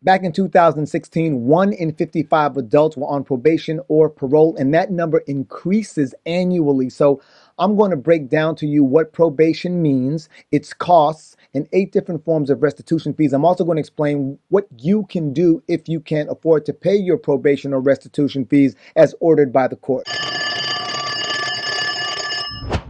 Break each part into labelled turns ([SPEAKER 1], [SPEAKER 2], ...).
[SPEAKER 1] Back in 2016, 1 in 55 adults were on probation or parole, and that number increases annually. So I'm going to break down to you what probation means, its costs, and 8 different forms of restitution fees. I'm also going to explain what you can do if you can't afford to pay your probation or restitution fees as ordered by the court.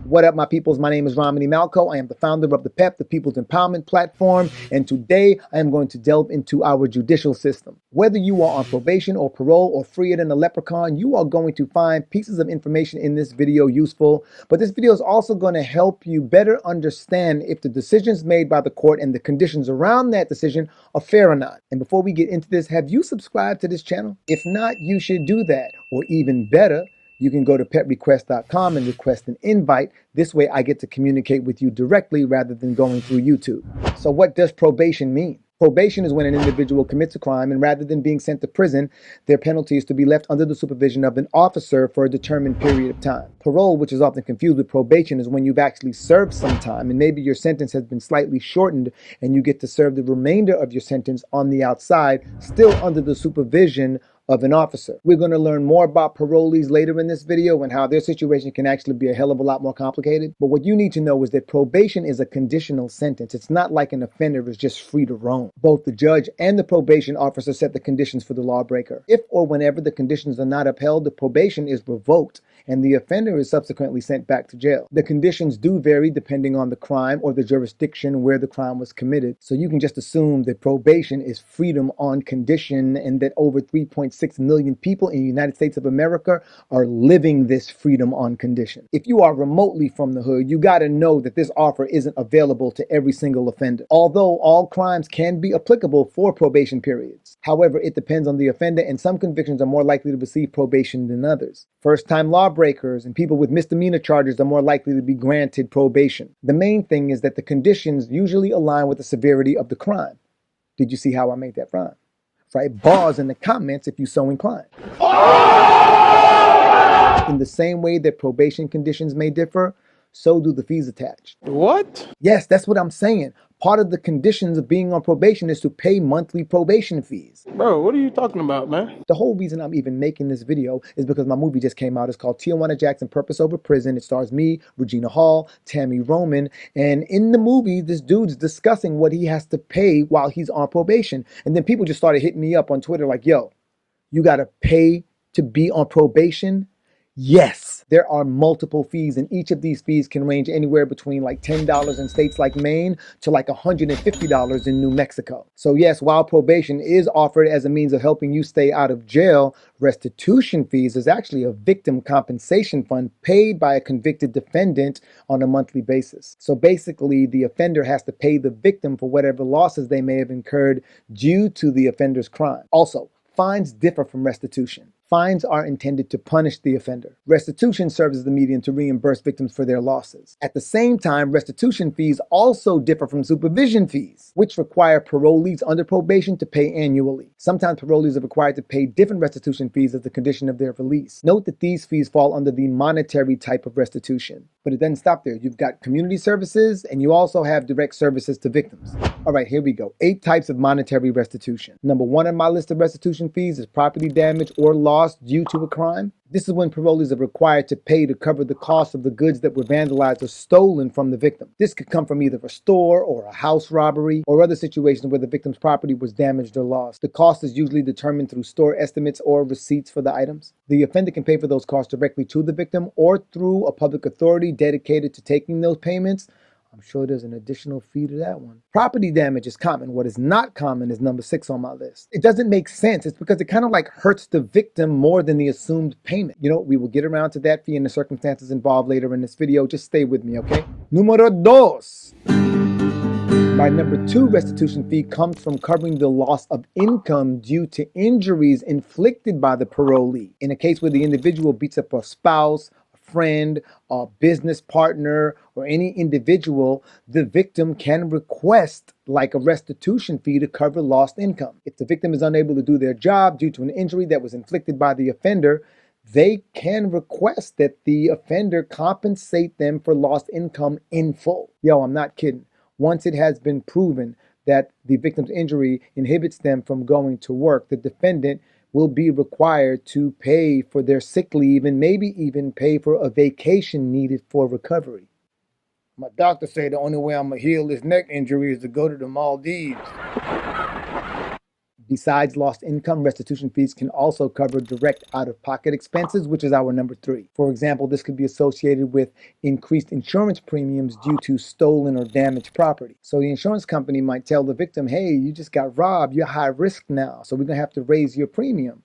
[SPEAKER 1] What up, my peoples? My name is Romany Malco. I am the founder of the PEP, the People's Empowerment Platform, and today I am going to delve into our judicial system. Whether you are on probation or parole or freer than a leprechaun, you are going to find pieces of information in this video useful, but this video is also going to help you better understand if the decisions made by the court and the conditions around that decision are fair or not. And before we get into this, have you subscribed to this channel? If not, you should do that, or even better, you can go to petrequest.com and request an invite. This way I get to communicate with you directly rather than going through YouTube. So what does probation mean? Probation is when an individual commits a crime and rather than being sent to prison, their penalty is to be left under the supervision of an officer for a determined period of time. Parole, which is often confused with probation, is when you've actually served some time and maybe your sentence has been slightly shortened and you get to serve the remainder of your sentence on the outside, still under the supervision of an officer. We're going to learn more about parolees later in this video and how their situation can actually be a hell of a lot more complicated. But what you need to know is that probation is a conditional sentence. It's not like an offender is just free to roam. Both the judge and the probation officer set the conditions for the lawbreaker. If or whenever the conditions are not upheld, the probation is revoked and the offender is subsequently sent back to jail. The conditions do vary depending on the crime or the jurisdiction where the crime was committed. So you can just assume that probation is freedom on condition and that over 3.6 million people in the United States of America are living this freedom on condition. If you are remotely from the hood, you got to know that this offer isn't available to every single offender. Although all crimes can be applicable for probation periods. However, it depends on the offender and some convictions are more likely to receive probation than others. First-time lawbreakers and people with misdemeanor charges are more likely to be granted probation. The main thing is that the conditions usually align with the severity of the crime. Did you see how I made that rhyme? Write bars in the comments if you so inclined. In the same way that probation conditions may differ, so do the fees attached.
[SPEAKER 2] What?
[SPEAKER 1] Yes, that's what I'm saying. Part of the conditions of being on probation is to pay monthly probation fees.
[SPEAKER 2] Bro, what are you talking about, man?
[SPEAKER 1] The whole reason I'm even making this video is because my movie just came out. It's called Tijuana Jackson, Purpose Over Prison. It stars me, Regina Hall, Tammy Roman. And in the movie, this dude's discussing what he has to pay while he's on probation. And then people just started hitting me up on Twitter like, yo, you got to pay to be on probation? Yes, there are multiple fees, and each of these fees can range anywhere between like $10 in states like Maine to like $150 in New Mexico. So yes, while probation is offered as a means of helping you stay out of jail, restitution fees is actually a victim compensation fund paid by a convicted defendant on a monthly basis. So basically, the offender has to pay the victim for whatever losses they may have incurred due to the offender's crime. Also, fines differ from restitution. Fines are intended to punish the offender. Restitution serves as the medium to reimburse victims for their losses. At the same time, restitution fees also differ from supervision fees, which require parolees under probation to pay annually. Sometimes parolees are required to pay different restitution fees as a condition of their release. Note that these fees fall under the monetary type of restitution. But it doesn't stop there. You've got community services and you also have direct services to victims. All right, here we go. 8 types of monetary restitution. Number 1 on my list of restitution fees is property damage or loss due to a crime. This is when parolees are required to pay to cover the cost of the goods that were vandalized or stolen from the victim. This could come from either a store or a house robbery or other situations where the victim's property was damaged or lost. The cost is usually determined through store estimates or receipts for the items. The offender can pay for those costs directly to the victim or through a public authority dedicated to taking those payments. I'm sure there's an additional fee to that one. Property damage is common. What is not common is number 6 on my list. It doesn't make sense. It's because it kind of like hurts the victim more than the assumed payment. You know, we will get around to that fee and the circumstances involved later in this video. Just stay with me, okay? Numero 2. My number 2 restitution fee comes from covering the loss of income due to injuries inflicted by the parolee. In a case where the individual beats up a spouse, friend, a business partner, or any individual, the victim can request like a restitution fee to cover lost income. If the victim is unable to do their job due to an injury that was inflicted by the offender, they can request that the offender compensate them for lost income in full. Yo, I'm not kidding. Once it has been proven that the victim's injury inhibits them from going to work, the defendant will be required to pay for their sick leave and maybe even pay for a vacation needed for recovery. My doctor said the only way I'm going to heal this neck injury is to go to the Maldives. Besides lost income, restitution fees can also cover direct out-of-pocket expenses, which is our number 3. For example, this could be associated with increased insurance premiums due to stolen or damaged property. So the insurance company might tell the victim, hey, you just got robbed, you're high risk now, so we're going to have to raise your premium.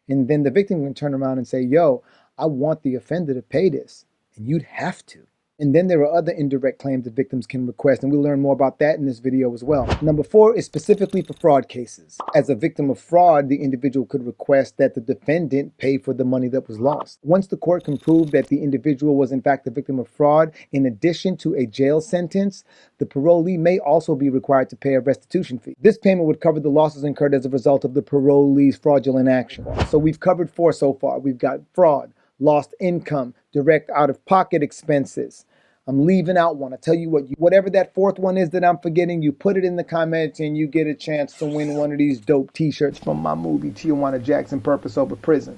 [SPEAKER 1] And then the victim can turn around and say, yo, I want the offender to pay this, and you'd have to. And then there are other indirect claims that victims can request, and we'll learn more about that in this video as well. Number 4 is specifically for fraud cases. As a victim of fraud, the individual could request that the defendant pay for the money that was lost. Once the court can prove that the individual was in fact the victim of fraud, in addition to a jail sentence, the parolee may also be required to pay a restitution fee. This payment would cover the losses incurred as a result of the parolee's fraudulent action. So we've covered 4 so far. We've got fraud, lost income, direct out-of-pocket expenses. I'm leaving out one. I tell you what, whatever that 4th one is that I'm forgetting, you put it in the comments and you get a chance to win one of these dope t-shirts from my movie, Tijuana Jackson, Purpose Over Prison.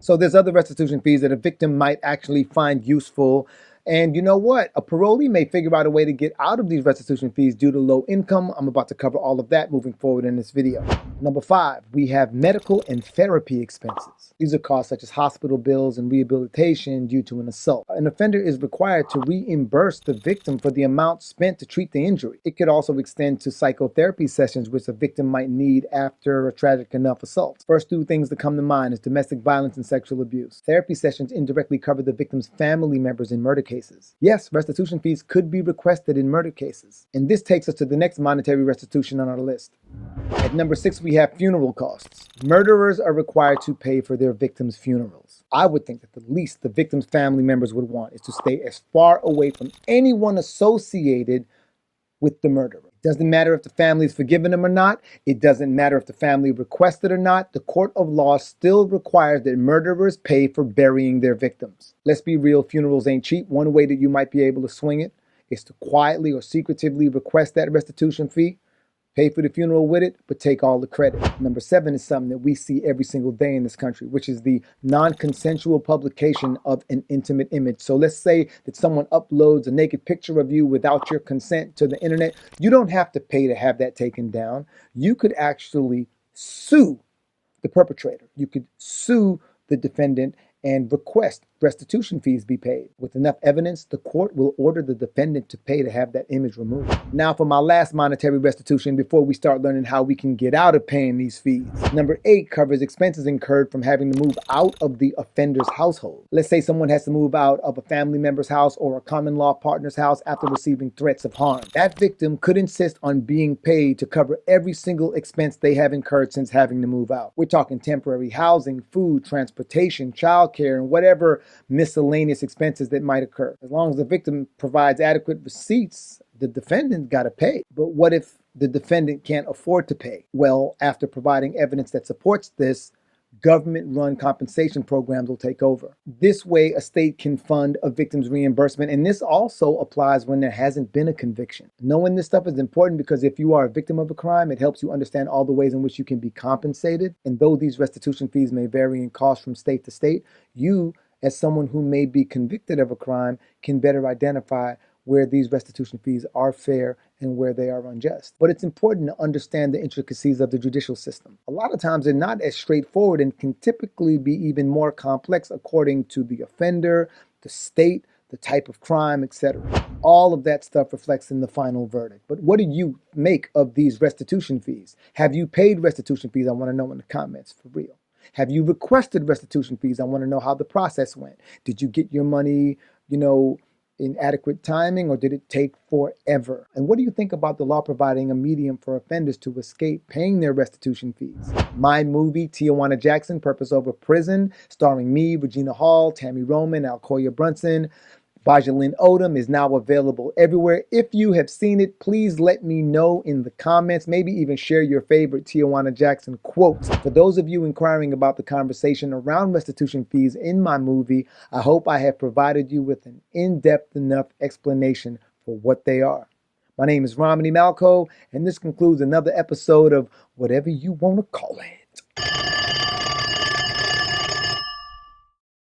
[SPEAKER 1] So there's other restitution fees that a victim might actually find useful. And you know what? A parolee may figure out a way to get out of these restitution fees due to low income. I'm about to cover all of that moving forward in this video. Number 5, we have medical and therapy expenses. These are costs such as hospital bills and rehabilitation due to an assault. An offender is required to reimburse the victim for the amount spent to treat the injury. It could also extend to psychotherapy sessions, which a victim might need after a tragic enough assault. First 2 things that come to mind is domestic violence and sexual abuse. Therapy sessions indirectly cover the victim's family members in murder cases. Yes, restitution fees could be requested in murder cases. And this takes us to the next monetary restitution on our list. At number 6, we have funeral costs. Murderers are required to pay for their victims' funerals. I would think that the least the victim's family members would want is to stay as far away from anyone associated with the murderer. It doesn't matter if the family is forgiving them or not. It doesn't matter if the family requested or not. The court of law still requires that murderers pay for burying their victims. Let's be real, funerals ain't cheap. One way that you might be able to swing it is to quietly or secretively request that restitution fee. Pay for the funeral with it, but take all the credit. Number 7 is something that we see every single day in this country, which is the non-consensual publication of an intimate image. So let's say that someone uploads a naked picture of you without your consent to the internet. You don't have to pay to have that taken down. You could actually sue the perpetrator. You could sue the defendant and request restitution fees be paid. With enough evidence, the court will order the defendant to pay to have that image removed. Now for my last monetary restitution before we start learning how we can get out of paying these fees. Number 8 covers expenses incurred from having to move out of the offender's household. Let's say someone has to move out of a family member's house or a common law partner's house after receiving threats of harm. That victim could insist on being paid to cover every single expense they have incurred since having to move out. We're talking temporary housing, food, transportation, childcare, and whatever miscellaneous expenses that might occur. As long as the victim provides adequate receipts, the defendant got to pay. But what if the defendant can't afford to pay? Well, after providing evidence that supports this, government-run compensation programs will take over. This way, a state can fund a victim's reimbursement, and this also applies when there hasn't been a conviction. Knowing this stuff is important because if you are a victim of a crime, it helps you understand all the ways in which you can be compensated. And though these restitution fees may vary in cost from state to state, you, as someone who may be convicted of a crime, can better identify where these restitution fees are fair and where they are unjust. But it's important to understand the intricacies of the judicial system. A lot of times they're not as straightforward and can typically be even more complex according to the offender, the state, the type of crime, etc. All of that stuff reflects in the final verdict. But what do you make of these restitution fees? Have you paid restitution fees? I want to know in the comments, for real. Have you requested restitution fees? I want to know how the process went. Did you get your money, in adequate timing, or did it take forever? And what do you think about the law providing a medium for offenders to escape paying their restitution fees? My movie, Tijuana Jackson, Purpose Over Prison, starring me, Regina Hall, Tammy Roman, Alcoya Brunson, Bajalyn Odom, is now available everywhere. If you have seen it, please let me know in the comments. Maybe even share your favorite Tijuana Jackson quotes. For those of you inquiring about the conversation around restitution fees in my movie, I hope I have provided you with an in-depth enough explanation for what they are. My name is Romany Malco, and this concludes another episode of whatever you want to call it.